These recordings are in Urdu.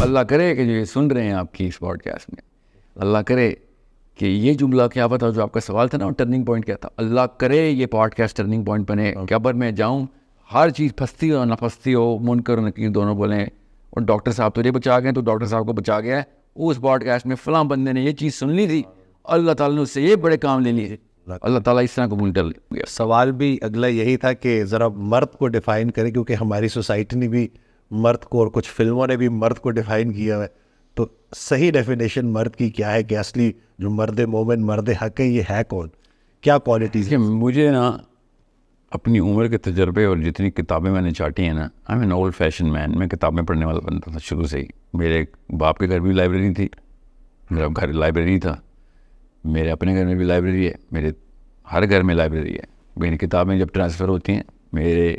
اللہ کرے کہ جو یہ سن رہے ہیں آپ کی اس پوڈ کاسٹ میں, اللہ کرے کہ یہ جملہ کیا پتا جو آپ کا سوال تھا نا ٹرننگ پوائنٹ کیا تھا, اللہ کرے یہ پوڈ کاسٹ ٹرننگ پوائنٹ بنے, قبر میں جاؤں ہر چیز پھنستی ہو نہ پھنستی ہو, منکر و نکیر دونوں بولیں, اور ڈاکٹر صاحب تجھے بچا گئے تو ڈاکٹر صاحب کو بچا گیا ہے, اس پوڈ کاسٹ میں فلاں بندے نے یہ چیز سن لی تھی, اللہ تعالیٰ نے اس سے یہ بڑے کام لے لیے, اللہ تعالیٰ اس طرح قبول کر لیا. سوال بھی اگلا یہی تھا کہ ذرا مرد کو ڈیفائن کریں, کیونکہ ہماری سوسائٹی نے بھی مرد کو اور کچھ فلموں نے بھی مرد کو ڈیفائن کیا ہے, تو صحیح ڈیفینیشن مرد کی کیا ہے کہ اصلی جو مرد مومن مرد حق ہے یہ ہے کون, کیا کوالٹیز ہیں؟ مجھے نا اپنی عمر کے تجربے اور جتنی کتابیں میں نے چاٹی ہیں نا, I am an old fashion man, میں کتابیں پڑھنے والا بنتا تھا شروع سے ہی. میرے باپ کے گھر بھی لائبریری تھی, میرا گھر لائبریری تھا, میرے اپنے گھر میں بھی لائبریری ہے, میرے ہر گھر میں لائبریری ہے. میری کتابیں جب ٹرانسفر ہوتی ہیں, میرے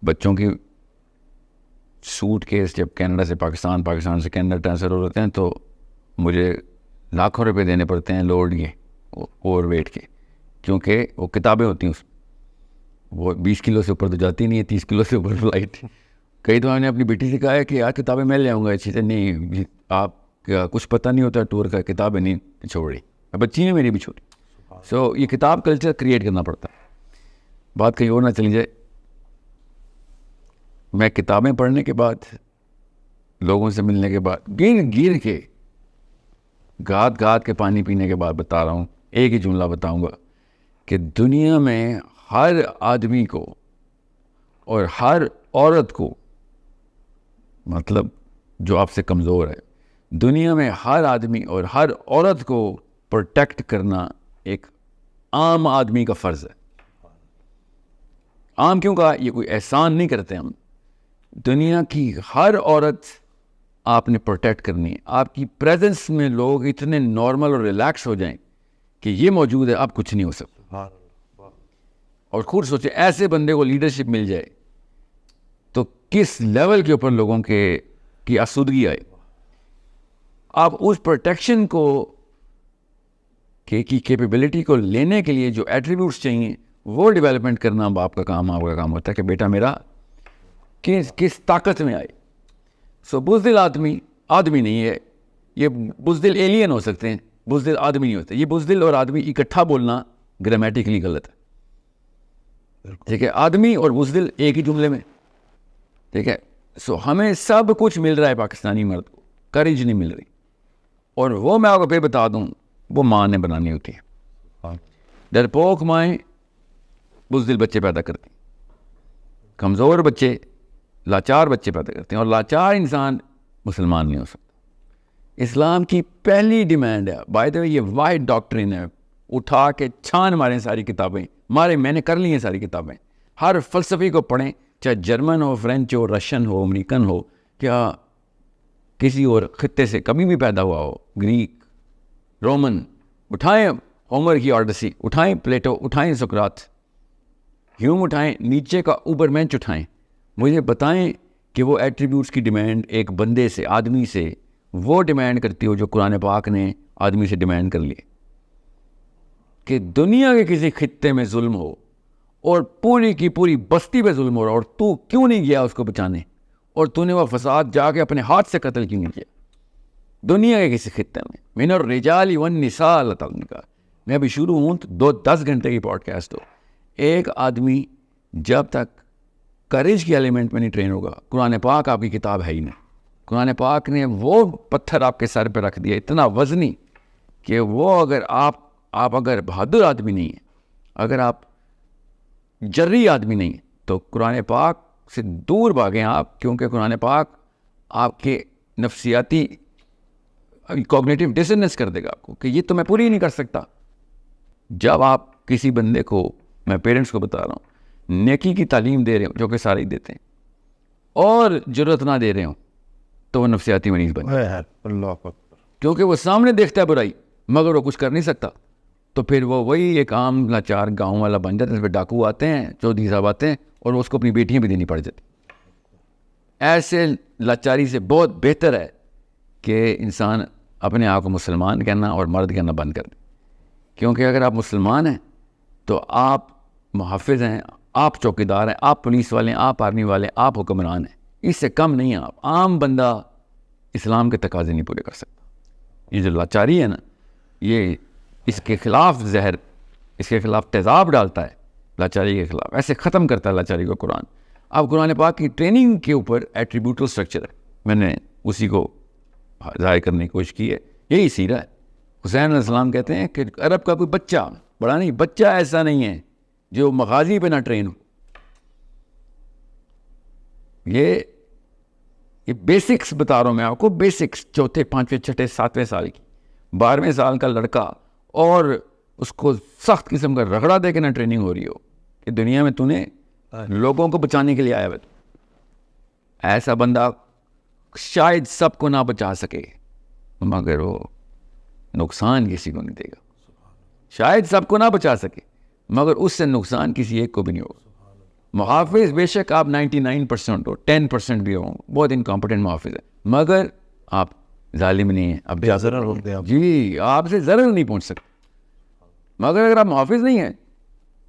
بچوں کی سوٹ کیس جب کینیڈا سے پاکستان, پاکستان سے کینیڈا ٹرانسفر ہو رہتے ہیں تو مجھے لاکھوں روپے دینے پڑتے ہیں لوڈ کے اوور ویٹ کے, کیونکہ وہ کتابیں ہوتی ہیں, اس وہ 20 کلو سے اوپر تو جاتی نہیں ہے, 30 کلو سے اوپر فلائٹ. کئی تو میں نے اپنی بیٹی سے کہا ہے کہ یار کتابیں میں لے آؤں گا, اچھی سے نہیں آپ کا کچھ پتہ نہیں ہوتا ٹور کا, کتابیں نہیں چھوڑ رہی, بچی ہیں میری بھی چھوٹی. سو یہ کتاب کلچر کریٹ کرنا پڑتا ہے. بات کہیں اور نہ چلی جائے, میں کتابیں پڑھنے کے بعد, لوگوں سے ملنے کے بعد, گر کے گاد کے پانی پینے کے بعد بتا رہا ہوں, ایک ہی جملہ بتاؤں گا کہ دنیا میں ہر آدمی کو اور ہر عورت کو, مطلب جو آپ سے کمزور ہے, دنیا میں ہر آدمی اور ہر عورت کو پروٹیکٹ کرنا ایک عام آدمی کا فرض ہے. عام کیوں کہا, یہ کوئی احسان نہیں کرتے ہم, دنیا کی ہر عورت آپ نے پروٹیکٹ کرنی ہے. آپ کی پریزنس میں لوگ اتنے نارمل اور ریلیکس ہو جائیں کہ یہ موجود ہے, آپ کچھ نہیں ہو سکتا. اور خود سوچیں ایسے بندے کو لیڈرشپ مل جائے تو کس لیول کے اوپر لوگوں کی آسودگی آئے. آپ اس پروٹیکشن کو کی کیپیبلٹی کو لینے کے لیے جو ایٹریبیوٹس چاہیے وہ ڈیولپمنٹ کرنا اب آپ کا کام ہوتا ہے کہ بیٹا میرا کس طاقت میں آئے. سو بزدل آدمی نہیں ہے, یہ بزدل ایلین ہو سکتے ہیں, بزدل آدمی نہیں ہوتے. یہ بزدل اور آدمی اکٹھا بولنا گرامیٹیکلی غلط ہے, ٹھیک ہے, آدمی اور بزدل ایک ہی جملے میں, ٹھیک ہے. سو ہمیں سب کچھ مل رہا ہے پاکستانی مرد کو, کریج نہیں مل رہی, اور وہ میں آپ کو پھر بتا دوں وہ ماں نے بنانی ہوتی ہے. ڈرپوک مائیں بزدل بچے پیدا کرتی ہیں, کمزور بچے لاچار بچے پیدا کرتے ہیں, اور لاچار انسان مسلمان نہیں ہو سکتا. اسلام کی پہلی ڈیمانڈ ہے, بائی دا وے یہ وائٹ ڈاکٹرین ہے, اٹھا کے چھان ماریں ساری کتابیں, میں نے کر لی ہیں ساری کتابیں, ہر فلسفی کو پڑھیں, چاہے جرمن ہو, فرینچ ہو, رشین ہو, امریکن ہو, کیا کسی اور خطے سے کبھی بھی پیدا ہوا ہو, گریک, رومن, اٹھائیں ہومر کی آڈیسی, اٹھائیں پلیٹو, اٹھائیں سقراط, ہیوم اٹھائیں, نیچے کا اوپر مینچ اٹھائیں, مجھے بتائیں کہ وہ ایٹریبیوٹس کی ڈیمانڈ ایک بندے سے, آدمی سے وہ ڈیمانڈ کرتی ہو جو قرآن پاک نے آدمی سے ڈیمانڈ کر لیے. کہ دنیا کے کسی خطے میں ظلم ہو اور پوری کی پوری بستی پہ ظلم ہو رہا, اور تو کیوں نہیں گیا اس کو بچانے, اور تو نے وہ فساد جا کے اپنے ہاتھ سے قتل کیوں نہیں کیا دنیا کے کسی خطے میں. من الرجال والنساء, اللہ تعالیٰ نے کہا. میں ابھی شروع ہوں تو 10 گھنٹے کی پوڈ کاسٹ ہو, ایک آدمی جب تک کریج کی ایلیمنٹ میں نہیں ٹرین ہوگا, قرآن پاک آپ کی کتاب ہے ہی نہیں. قرآن پاک نے وہ پتھر آپ کے سر پہ رکھ دیا اتنا وزنی کہ وہ اگر آپ اگر بہادر آدمی نہیں ہیں, اگر آپ جری آدمی نہیں ہیں, تو قرآن پاک سے دور بھاگیں آپ, کیونکہ قرآن پاک آپ کے نفسیاتی کوگنیٹیو ڈسنس کر دے گا آپ کو کہ یہ تو میں پوری نہیں کر سکتا. جب آپ کسی بندے کو, میں پیرنٹس کو بتا رہا ہوں, نیکی کی تعلیم دے رہے ہوں جو کہ سارے دیتے ہیں, اور جرت نہ دے رہے ہوں, تو وہ نفسیاتی مریض بن جائے, کیونکہ وہ سامنے دیکھتا ہے برائی مگر وہ کچھ کر نہیں سکتا. تو پھر وہ وہی ایک عام لاچار گاؤں والا بن جاتا ہے, اس پہ ڈاکو آتے ہیں, چودھری صاحب آتے ہیں, اور اس کو اپنی بیٹیاں بھی دینی پڑ جاتی. ایسے لاچاری سے بہت بہتر ہے کہ انسان اپنے آپ کو مسلمان کہنا اور مرد کہنا بند کر دے. کیونکہ اگر آپ مسلمان ہیں تو آپ محافظ ہیں, آپ چوکیدار ہیں, آپ پولیس والے ہیں, آپ آرمی والے ہیں, آپ حکمران ہیں, اس سے کم نہیں ہیں آپ. عام بندہ اسلام کے تقاضے نہیں پورے کر سکتا. یہ جو لاچاری ہے نا, یہ اس کے خلاف زہر, اس کے خلاف تیزاب ڈالتا ہے لاچاری کے خلاف, ایسے ختم کرتا ہے لاچاری کو قرآن. اب قرآن پاک کی ٹریننگ کے اوپر ایٹریبیوٹل اسٹرکچر ہے, میں نے اسی کو ظاہر کرنے کی کوشش کی ہے. یہی سیرہ ہے. حسین علیہ السلام کہتے ہیں کہ عرب کا کوئی بچہ, بڑا نہیں, بچہ ایسا نہیں ہے جو مغازی پہ نہ ٹرین ہو. یہ بیسکس بتا رہا ہوں میں آپ کو, بیسکس, چوتھے پانچویں چھٹے ساتویں سال کی 12ویں سال کا لڑکا, اور اس کو سخت قسم کا رگڑا دے کے نہ ٹریننگ ہو رہی ہو کہ دنیا میں تو نے لوگوں کو بچانے کے لیے آیا ہے. ایسا بندہ شاید سب کو نہ بچا سکے مگر وہ نقصان کسی کو نہیں دے گا. شاید سب کو نہ بچا سکے مگر اس سے نقصان کسی ایک کو بھی نہیں ہوگا. محافظ بے شک آپ 99% ہو, 10% بھی ہوں, بہت انکمپٹنٹ محافظ ہے, مگر آپ ظالم نہیں ہیں. اب ضرر ہوتے ہیں. جی, آپ سے ضرر نہیں پہنچ سکتے. مگر اگر آپ محافظ نہیں ہیں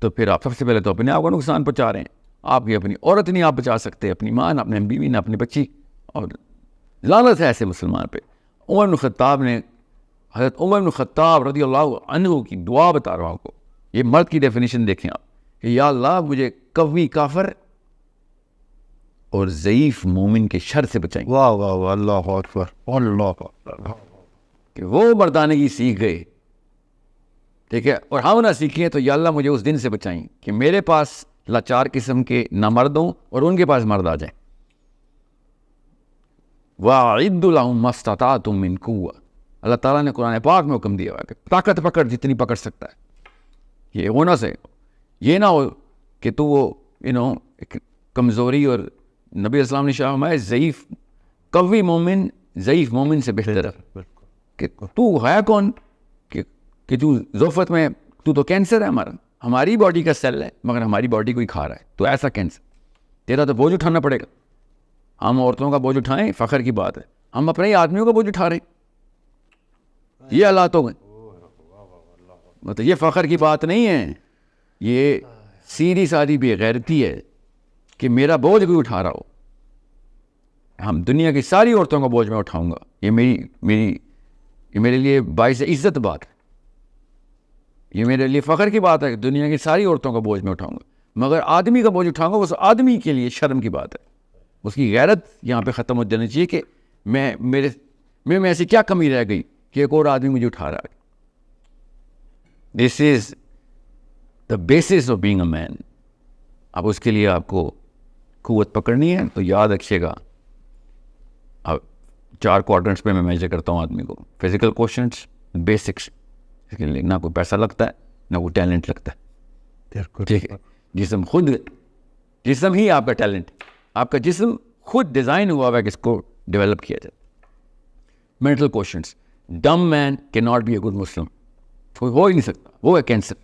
تو پھر آپ سب سے پہلے تو اپنے آپ کو نقصان پہنچا رہے ہیں. آپ کی اپنی عورت نہیں آپ بچا سکتے, اپنی ماں نہ, اپنے بیوی نہ, اپنی بچی. اور لعنت ہے ایسے مسلمان پہ. عمر بن خطاب نے, حضرت عمر بن خطاب رضی اللہ عنہ کی دعا بتا رہا ہوں آپ کو, یہ مرد کی ڈیفینیشن دیکھیں آپ, کہ یا اللہ مجھے قوی کافر اور ضعیف مومن کے شر سے بچائیں. واہ واہ واہ, اللہ اکبر, اللہ اکبر. کہ وہ مردانگی سیکھ گئے, ٹھیک ہے, اور ہم نہ سیکھیں تو یا اللہ مجھے اس دن سے بچائیں کہ میرے پاس لاچار قسم کے نہ مرد ہوں اور ان کے پاس مرد آ جائیں. وَأَعِدُّ لَهُم مَّا اسْتَطَعْتُم مِّن قُوَّةٍ, اللہ تعالیٰ نے قرآن پاک میں حکم دیا ہوا ہے کہ طاقت پکڑ جتنی پکڑ سکتا ہے. یہ ہونا سے یہ نہ ہو کہ تو وہ کمزوری, اور نبی اسلام نے شاہ فرمایا ضعیف قوی مومن ضعیف مومن سے بہتر ہے. کہ تو ہے کون کہ تو ذوفت میں, تو کینسر ہے ہماری باڈی کا سیل ہے مگر ہماری باڈی کو ہی کھا رہا ہے, تو ایسا کینسر, تیرا تو بوجھ اٹھانا پڑے گا. ہم عورتوں کا بوجھ اٹھائیں فخر کی بات ہے, ہم اپنے ہی آدمیوں کا بوجھ اٹھا رہے ہیں. یہ حالات ہو گئے. مطلب یہ فخر کی بات نہیں ہے, یہ سیدھی سادھی بے غیرتی ہے کہ میرا بوجھ کوئی اٹھا رہا ہو. ہم دنیا کی ساری عورتوں کا بوجھ میں اٹھاؤں گا, یہ میرے لیے باعث عزت بات ہے, یہ میرے لیے فخر کی بات ہے کہ دنیا کی ساری عورتوں کا بوجھ میں اٹھاؤں گا. مگر آدمی کا بوجھ اٹھاؤں گا, اس آدمی کے لیے شرم کی بات ہے. اس کی غیرت یہاں پہ ختم ہو جانی چاہیے کہ میں ایسی کیا کمی رہ گئی کہ ایک اور آدمی مجھے اٹھا رہا ہے. This is the basis of being a man. اب اس کے لیے آپ کو قوت پکڑنی ہے تو یاد رکھیے گا, اب 4 کوارٹرنٹس پہ میں میجر کرتا ہوں آدمی کو. فزیکل کوشنٹس, بیسکس, اس کے لیے نہ کوئی پیسہ لگتا ہے نہ کوئی ٹیلنٹ لگتا ہے. ٹھیک ہے, جسم ہی آپ کا ٹیلنٹ, آپ کا جسم خود ڈیزائن ہوا ہوا ہے کہ اس کو ڈیولپ کیا جائے. مینٹل کوشنٹس, ڈم مین کی not be a good Muslim, ہو ہی نہیں سکتا, وہ ہے کینسر.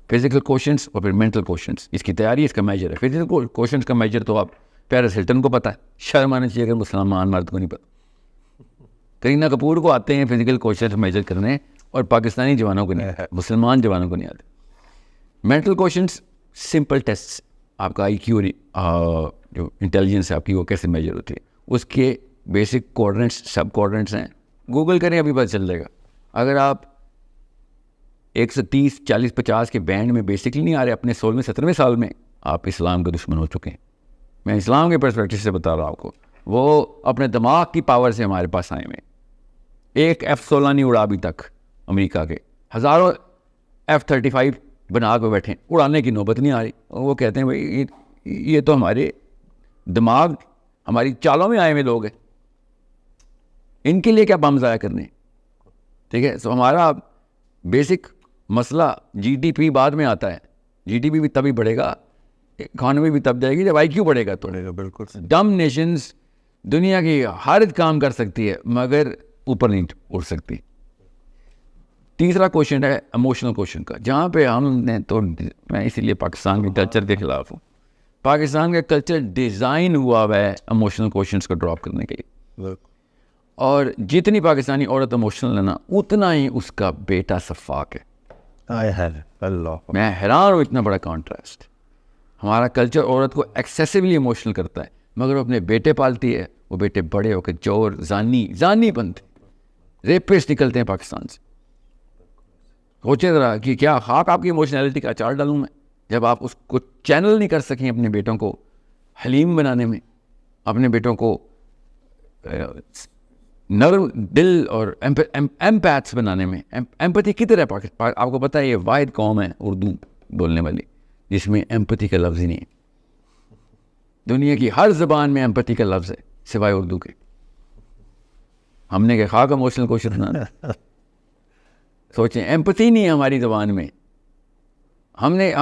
فزیکل کوشنٹس اور پھر مینٹل کوشنٹس, اس کی تیاری اس کا میجر ہے. فزیکل کوشنٹس کا میجر تو آپ پیرس ہلٹن کو پتہ ہے, شرم آنا چاہیے اگر مسلمان مرد کو نہیں پتہ. کرینہ کپور کو آتے ہیں فزیکل کوشنٹس میجر کرنے, اور پاکستانی جوانوں کو نہیں, مسلمان جوانوں کو نہیں آتے. مینٹل کوشنٹس سمپل ٹیسٹ, آپ کا آئی کیو جو انٹیلیجنس ہے آپ کی وہ کیسے میجر ہوتی ہے, اس کے بیسک کوارڈنٹس سب کوارڈنٹس ہیں, گوگل کریں ابھی پتہ چل جائے گا. اگر آپ 130 40 50 کے بینڈ میں بیسکلی نہیں آ رہے, اپنے 16ویں 17ویں سال میں آپ اسلام کے دشمن ہو چکے ہیں. میں اسلام کے پرسپیکٹو سے بتا رہا ہوں آپ کو, وہ اپنے دماغ کی پاور سے ہمارے پاس آئے ہوئے. ایک F-16 نہیں اڑا ابھی تک امریکہ کے, ہزاروں F-35 بنا کے بیٹھے, اڑانے کی نوبت نہیں آ رہی. وہ کہتے ہیں بھائی یہ تو ہمارے دماغ ہماری چالوں میں آئے ہوئے لوگ ہیں, ان کے لیے کیا بم ضائع کرنے. ٹھیک ہے, سو ہمارا بیسک مسئلہ جی ڈی پی بعد میں آتا ہے. جی ڈی پی بھی تبھی بڑھے گا, اکانومی بھی تب جائے گی جب آئی کیو بڑھے گا. تو بالکل ڈم نیشنز دنیا کی ہر کام کر سکتی ہے مگر اوپر نہیں اٹھ سکتی. تیسرا کوشچن ہے ایموشنل کوشچن کا, جہاں پہ ہم نے تو, میں اسی لیے پاکستان کے کلچر کے خلاف ہوں. پاکستان کا کلچر ڈیزائن ہوا ہے ایموشنل کوشچنس کو ڈراپ کرنے کے لیے, اور جتنی پاکستانی عورت ایموشنل ہے نا اتنا ہی اس کا بیٹا سفاک ہے. میں حیران ہوں, اتنا بڑا کانٹراسٹ. ہمارا کلچر عورت کو ایکسیسولی ایموشنل کرتا ہے, مگر وہ اپنے بیٹے پالتی ہے. وہ بیٹے بڑے ہو کے چور زانی بنتے, ریپسٹ نکلتے ہیں پاکستان سے. سوچے ذرا کہ کیا خاک آپ کی ایموشنلٹی کا اچار ڈالوں میں, جب آپ اس کو چینل نہیں کر سکیں اپنے بیٹوں کو حلیم بنانے میں, اپنے بیٹوں کو نرم دل اور ایمپیتھس بنانے میں. ایمپتھی کدھر ہے پاکستان؟ آپ کو پتہ ہے یہ واحد قوم ہے اردو بولنے والی جس میں ایمپتھی کا لفظ ہی نہیں ہے. دنیا کی ہر زبان میں ایمپتھی کا لفظ ہے سوائے اردو کے. ہم نے کہ خاک ایموشنل کوشچن بنانا. سوچیں ایمپتھی نہیں ہے ہماری زبان میں. ہم نے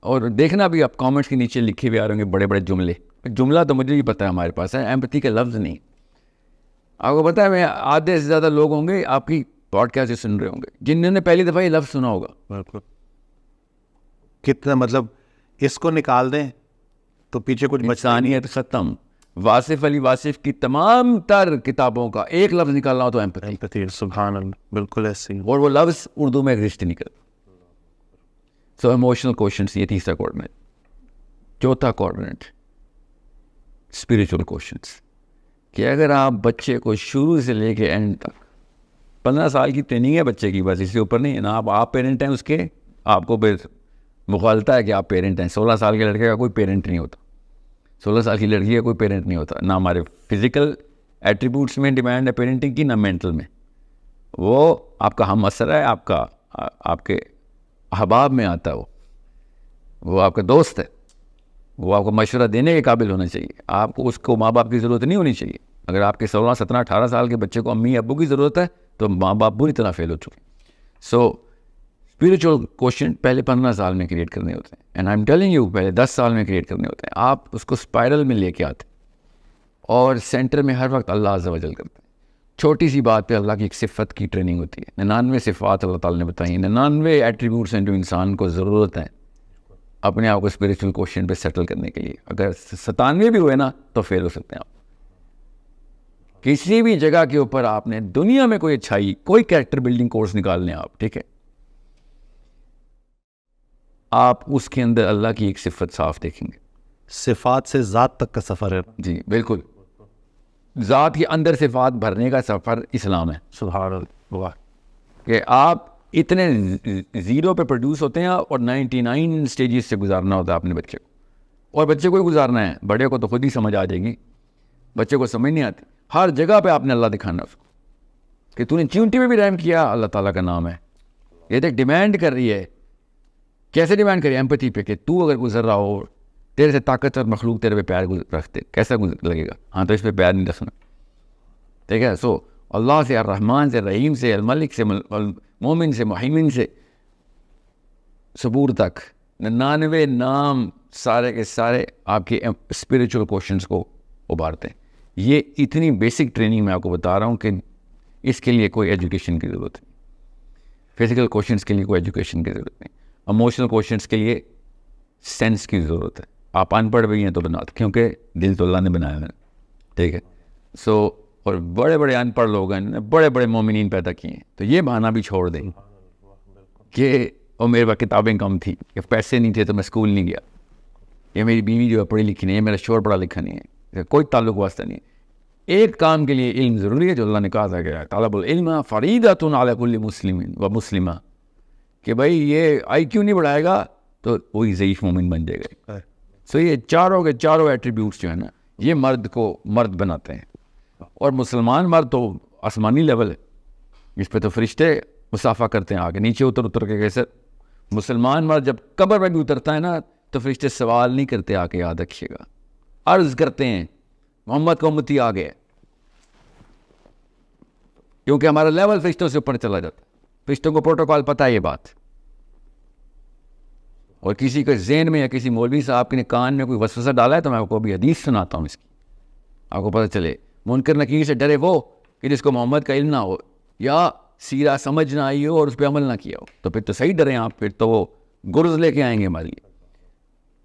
اور دیکھنا بھی آپ کامنٹس کے نیچے لکھے ہوئے آ رہے ہوں گے بڑے بڑے جملہ تو مجھے بھی پتہ ہے ہمارے پاس ہے, ایمپتھی کا لفظ نہیں. آپ کو پتہ ہے میں آدھے سے زیادہ لوگ ہوں گے آپ کی پوڈ کاسٹ سن رہے ہوں گے جنہوں نے پہلی دفعہ یہ لفظ سنا ہوگا. بالکل. کتنا مطلب اس کو نکال دیں تو پیچھے کچھ انسانیت ختم. واصف علی واصف کی تمام تر کتابوں کا ایک لفظ نکالنا ہو تو ایمپتھی. سبحان اللہ, بالکل ایسے ہی. اور وہ لفظ اردو میں ایگزسٹ نہیں کرتا. سو ایموشنل کوشچنس یہ تیسرا کوآرڈینیٹ. چوتھا کوآرڈینیٹ اسپریچول کوشچنس, کہ اگر آپ بچے کو شروع سے لے کے اینڈ تک 15 سال کی ٹریننگ ہے بچے کی, بس اس سے اوپر نہیں ہے نا. آپ پیرنٹ ہیں اس کے, آپ کو مغالطہ ہے کہ آپ پیرنٹ ہیں. 16 سال کے لڑکے کا کوئی پیرنٹ نہیں ہوتا, 16 سال کی لڑکی کا کوئی پیرنٹ نہیں ہوتا. نہ ہمارے فزیکل ایٹریبیوٹس میں ڈیمانڈ ہے پیرنٹنگ کی, نہ مینٹل میں. وہ آپ کا ہم اثر ہے, آپ کے احباب میں آتا ہے. وہ آپ کا دوست ہے, وہ آپ کو مشورہ دینے کے قابل ہونا چاہیے. آپ کو اس کو ماں باپ کی ضرورت نہیں ہونی چاہیے. اگر آپ کے 16, 17, 18 سال کے بچے کو امی ابو کی ضرورت ہے تو ماں باپ بری طرح فیل ہو چکے. سو اسپریچول کوشچن پہلے 15 سال میں کریٹ کرنے ہوتے ہیں. And I am telling you پہلے 10 سال میں کریٹ کرنے ہوتے ہیں. آپ اس کو اسپائرل میں لے کے آتے اور سینٹر میں ہر وقت اللہ عز و جل کرتے ہیں. چھوٹی سی بات پہ اللہ کی ایک صفت کی ٹریننگ ہوتی ہے. 99 صفات اللہ تعالیٰ نے بتائی ہیں, 99 ایٹریبیوٹس ہیں جو انسان کو ضرورت ہیں اپنے آپ کو اسپریچول کوشچن پہ سیٹل کرنے کے لیے. اگر 97 بھی ہوئے نا تو فیل ہو سکتے ہیں آپ. کسی بھی جگہ کے اوپر آپ نے دنیا میں کوئی اچھائی, کوئی کریکٹر بلڈنگ کورس نکال لیں آپ, ٹھیک ہے, آپ اس کے اندر اللہ کی ایک صفت صاف دیکھیں گے. صفات سے ذات تک کا سفر ہے. جی بالکل, ذات کے اندر صفات بھرنے کا سفر اسلام ہے. سبحان اللہ. کہ آپ اتنے زیرو پہ پروڈیوس ہوتے ہیں اور 99 سٹیجز سے گزارنا ہوتا ہے اپنے بچے کو. اور بچے کو ہی گزارنا ہے, بڑے کو تو خود ہی سمجھ آ جائے گی, بچے کو سمجھ نہیں آتی. ہر جگہ پہ آپ نے اللہ دکھانا اس کو کہ تو نے چونٹی میں بھی رحم کیا, اللہ تعالیٰ کا نام ہے. یہ دیکھ ڈیمانڈ کر رہی ہے. کیسے ڈیمانڈ کری؟ ایمپتھی پہ, کہ تو اگر گزر رہا ہو, تیرے سے طاقتور مخلوق تیرے پہ پیار رکھتے, کیسا لگے گا؟ ہاں تو اس پہ پیار نہیں رکھنا, ٹھیک ہے. سو اللہ سے, الرحمن سے, رحیم سے, الملک سے, مومن سے, محیمن سے, صبور تک 99 نام سارے کے سارے آپ کے اسپریچول کوشچنس کو ابھارتے ہیں. یہ اتنی بیسک ٹریننگ میں آپ کو بتا رہا ہوں کہ اس کے لیے کوئی ایجوکیشن کی ضرورت نہیں. فزیکل کوشچنس کے لیے کوئی ایجوکیشن کی ضرورت نہیں. ایموشنل کوشچنس کے لیے سینس کی ضرورت ہے. آپ ان پڑھ بھی ہیں تو بنا, کیونکہ دل تو اللہ نے بنایا ہے, ٹھیک ہے. سو اور بڑے بڑے ان پڑھ لوگ ہیں, بڑے بڑے مومنین پیدا کیے ہیں, تو یہ بہانہ بھی چھوڑ دیں کہ اور میرے پاس کتابیں کم تھیں, کہ پیسے نہیں تھے تو میں اسکول نہیں گیا, یہ میری بیوی جو ہے پڑھی لکھی نہیں ہے, میرا شوہر پڑھا لکھا نہیں ہے, کوئی تعلق واسطہ نہیں ہے. ایک کام کے لیے علم ضروری ہے جو اللہ نے کہا تھا کہ طالب العلم فریضۃ علی کل مسلم و مسلمہ, کہ بھائی یہ آئی کیو نہیں بڑھائے گا تو وہی ضعیف مومن بن جائے گا. سو یہ چاروں کے چاروں ایٹریبیوٹس جو ہیں نا, یہ مرد کو مرد بناتے ہیں. اور مسلمان مرد تو آسمانی لیول ہے, اس پہ تو فرشتے مسافہ کرتے ہیں آگے نیچے اتر کے. کیسے مسلمان مرد جب قبر میں بھی اترتا ہے نا تو فرشتے سوال نہیں کرتے, آ کے یاد رکھیے گا, عرض کرتے ہیں محمد کو امتی آ گئے, کیونکہ ہمارا لیول فرشتوں سے اوپر چلا جاتا ہے. فرشتوں کو پروٹوکال پتہ ہے یہ بات. اور کسی کے ذہن میں یا کسی مولوی صاحب نے کان میں کوئی وسوسہ ڈالا ہے تو میں آپ کو ابھی حدیث سناتا ہوں اس کی, آپ کو پتہ چلے. منکر نکیر سے ڈرے وہ کہ جس کو محمد کا علم نہ ہو یا سیرہ سمجھ نہ آئی ہو اور اس پہ عمل نہ کیا ہو, تو پھر تو صحیح ڈریں آپ, پھر تو وہ گرز لے کے آئیں گے ہمارے لیے.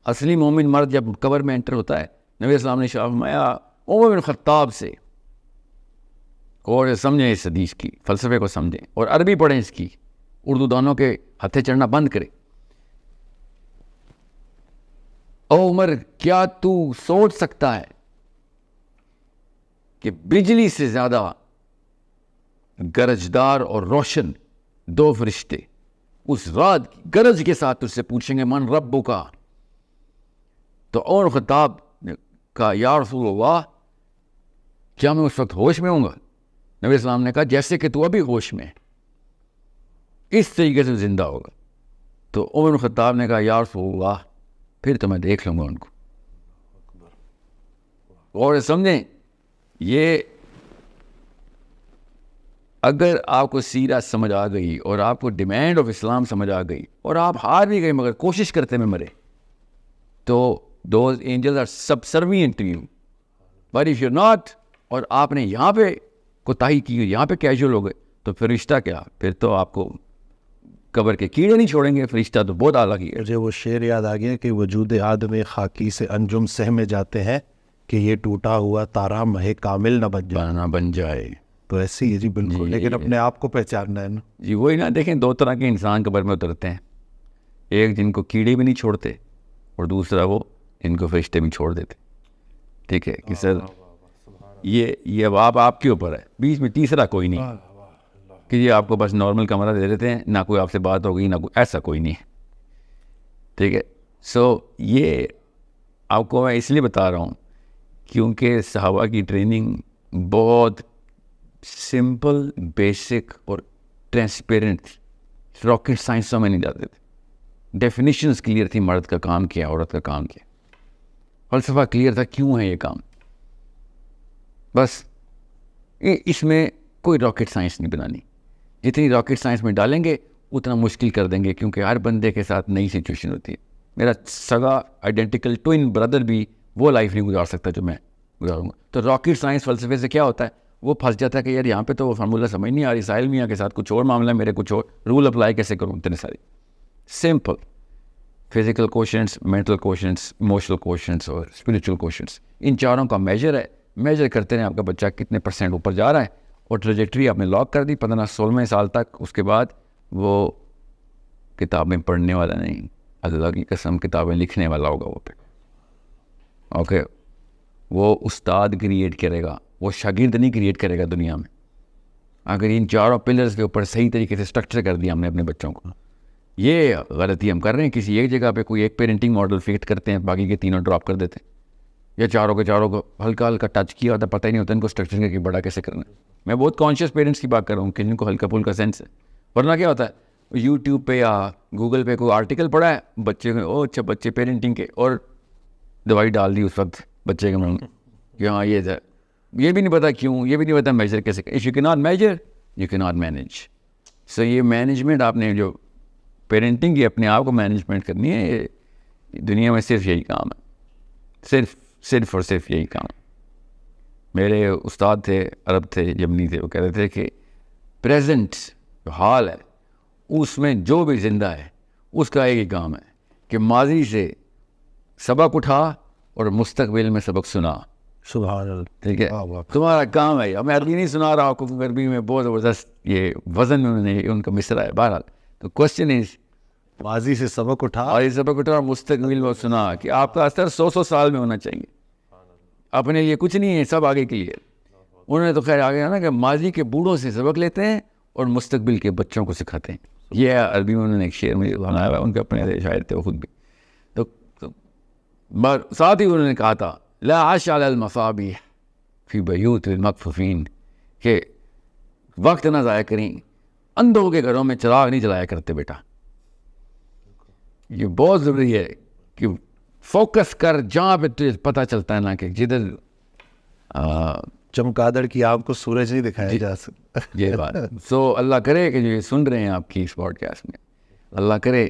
اصلی مومن مرد جب قبر میں انٹر ہوتا ہے, نبی اسلام نے فرمایا عمر بن خطاب سے, اور سمجھیں اس حدیث کی فلسفے کو سمجھیں اور عربی پڑھیں اس کی, اردو دانوں کے ہتھے چڑھنا بند کریں. او عمر کیا تو سوچ سکتا ہے کہ بجلی سے زیادہ گرجدار اور روشن دو فرشتے اس رات کی گرج کے ساتھ تجھ سے پوچھیں گے من ربو کا؟ تو عمر خطاب نے کہا یا رسول اللہ کیا میں اس وقت ہوش میں ہوں گا؟ نبی اسلام نے کہا جیسے کہ تو ابھی ہوش میں ہے اس طریقے سے زندہ ہوگا. تو عمر خطاب نے کہا یا رسول اللہ پھر تو میں دیکھ لوں گا ان کو. اور سمجھیں یہ اگر آپ کو سیرت سمجھ آ گئی اور آپ کو ڈیمانڈ آف اسلام سمجھ آ گئی اور آپ ہار بھی گئے مگر کوشش کرتے میں مرے تو those angels are subservient to you. But if you not اور آپ نے یہاں پہ کوتاہی کی یہاں پہ کیجول ہو گئے تو فرشتہ کیا؟ پھر تو آپ کو قبر کے کیڑے نہیں چھوڑیں گے. فرشتہ تو بہت اعلیٰ کی ہے. مجھے وہ شعر یاد آ گیا کہ وجود آدم خاکی سے انجم سہ میں جاتے ہیں کہ یہ ٹوٹا ہوا تارا مہ کامل نہ بن جائے. تو ایسی ہے جی بالکل. لیکن اپنے آپ کو پہچاننا ہے نا جی. وہی نا دیکھیں دو طرح کے انسان قبر میں اترتے ہیں. ایک جن کو کیڑے بھی نہیں چھوڑتے اور دوسرا وہ جن کو فرشتے بھی چھوڑ دیتے. ٹھیک ہے کہ سر یہ اب آپ کے اوپر ہے. بیچ میں تیسرا کوئی نہیں کہ یہ آپ کو بس نارمل کمرہ دے دیتے ہیں نہ کوئی آپ سے بات ہوگی نہ کوئی ایسا کوئی نہیں ہے. ٹھیک ہے. سو یہ آپ کو میں اس لیے بتا رہا ہوں کیونکہ صحابہ کی ٹریننگ بہت سمپل بیسک اور ٹرانسپیرنٹ تھی. راکٹ سائنسوں میں نہیں جاتے تھے. ڈیفینیشنز کلیئر تھی مرد کا کام کیا عورت کا کام کیا. فلسفہ کلیئر تھا کیوں ہے یہ کام. بس اس میں کوئی راکٹ سائنس نہیں بنانی. جتنی راکٹ سائنس میں ڈالیں گے اتنا مشکل کر دیں گے کیونکہ ہر بندے کے ساتھ نئی سچویشن ہوتی ہے. میرا سگا آئیڈینٹیکل ٹوئن بردر بھی وہ لائف نہیں گزار سکتا جو میں گزاروں گا. تو راکٹ سائنس فلسفے سے کیا ہوتا ہے وہ پھنس جاتا ہے کہ یار یہاں پہ تو وہ فارمولہ سمجھ نہیں آ رہی. ساحل میاں کے ساتھ کچھ اور معاملہ ہے میرے کچھ اور رول اپلائی کیسے کروں. اتنے سارے simple physical questions mental questions emotional questions اور اسپریچول کوشچنس ان چاروں کا میجر ہے. میجر کرتے رہیں آپ کا بچہ کتنے پرسینٹ اوپر جا رہا ہے اور ٹریجیکٹری آپ نے لاک کر دی 15-16 سال تک. اس کے بعد وہ کتابیں پڑھنے والا نہیں اللہ کی قسم کتابیں لکھنے والا ہوگا وہ پہ. اوکے وہ استاد کریٹ کرے گا وہ شاگرد نہیں کریٹ کرے گا دنیا میں. اگر ان چاروں پلرز کے اوپر صحیح طریقے سے اسٹرکچر کر دیا ہم نے اپنے بچوں کو. یہ غلطی ہم کر رہے ہیں کسی ایک جگہ پہ کوئی ایک پیرنٹنگ ماڈل فٹ کرتے ہیں باقی کے تینوں ڈراپ کر دیتے ہیں یا چاروں کے چاروں کو ہلکا ہلکا ٹچ کیا ہوتا پتہ ہی نہیں ہوتا ان کو اسٹرکچر کر کے بڑا کیسے کرنا ہے. میں بہت کانشیس پیرنٹس کی بات کر رہا ہوں کہ جن کو ہلکا پھلکا سینس ہے. ورنہ کیا ہوتا ہے یوٹیوب پہ یا گوگل پہ کوئی آرٹیکل پڑھا ہے بچے کو اچھا بچے پیرنٹنگ کے اور دوائی ڈال دی اس وقت بچے کے من کہ ہاں یہ بھی نہیں پتا کیوں یہ بھی نہیں پتا میجر کیسے. اف یو کی ناٹ میجر یو کی ناٹ مینیج. سو یہ مینجمنٹ آپ نے جو پیرنٹنگ کی اپنے آپ کو مینجمنٹ کرنی ہے یہ دنیا میں صرف یہی کام ہے. صرف اور صرف یہی کام. میرے استاد تھے عرب تھے یمنی تھے وہ کہتے تھے کہ پریزنٹ جو حال ہے اس میں جو بھی زندہ ہے اس کا ایک ہی کام ہے کہ ماضی سے سبق اٹھا اور مستقبل میں سبق سنا. سبحان اللہ. ٹھیک ہے تمہارا کام ہے. اب میں عربی نہیں سنا رہا ہوں کیونکہ عربی میں بہت زبردست یہ وزن میں انہوں نے ان کا مصرع ہے. بہرحال تو کوشچن از ماضی سے سبق اٹھا اور یہ سبق اٹھا اور مستقبل میں سنا کہ آپ کا اثر 100 سال میں ہونا چاہیے. اپنے لیے کچھ نہیں ہے سب آگے کے لیے. انہوں نے تو خیر آگے نا کہ ماضی کے بوڑھوں سے سبق لیتے ہیں اور مستقبل کے بچوں کو سکھاتے ہیں. یہ عربی میں انہوں نے ایک شعر میں بنایا ہوا ہے ان کے اپنے شاعر تھے وہ خود بھی. تو ساتھ ہی انہوں نے کہا تھا لا عش علی المصابیح فی بیوت المکفوفین کہ وقت نہ ضائع کریں اندھوں کے گھروں میں چراغ نہیں جلایا کرتے بیٹا. یہ بہت ضروری ہے کہ فوکس کر جہاں پہ تجھے پتہ چلتا ہے نا کہ جدھر چمگادڑ کی آپ کو سورج نہیں دکھایا جا سکتا. یہ بات. سو اللہ کرے کہ جو یہ سن رہے ہیں آپ کی اس پوڈ کاسٹ میں اللہ کرے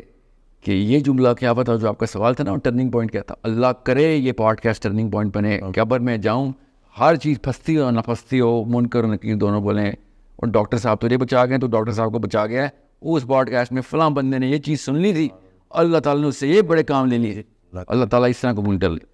کہ یہ جملہ کیا پتہ جو آپ کا سوال تھا نا ٹرننگ پوائنٹ کیا تھا. اللہ کرے یہ پوڈ کاسٹ ٹرننگ پوائنٹ بنے قبر میں جاؤں ہر چیز پھنستی ہو نہ پھنستی ہو منکر نکیر دونوں بولیں اور ڈاکٹر صاحب تجھے بچا گئے تو ڈاکٹر صاحب کو بچا گیا ہے. اس پوڈ کاسٹ میں فلاں بندے نے یہ چیز سن لی تھی اللہ تعالیٰ نے اس سے یہ بڑے کام لے لیے. اللہ تعالیٰ اس طرح قبول کر لے.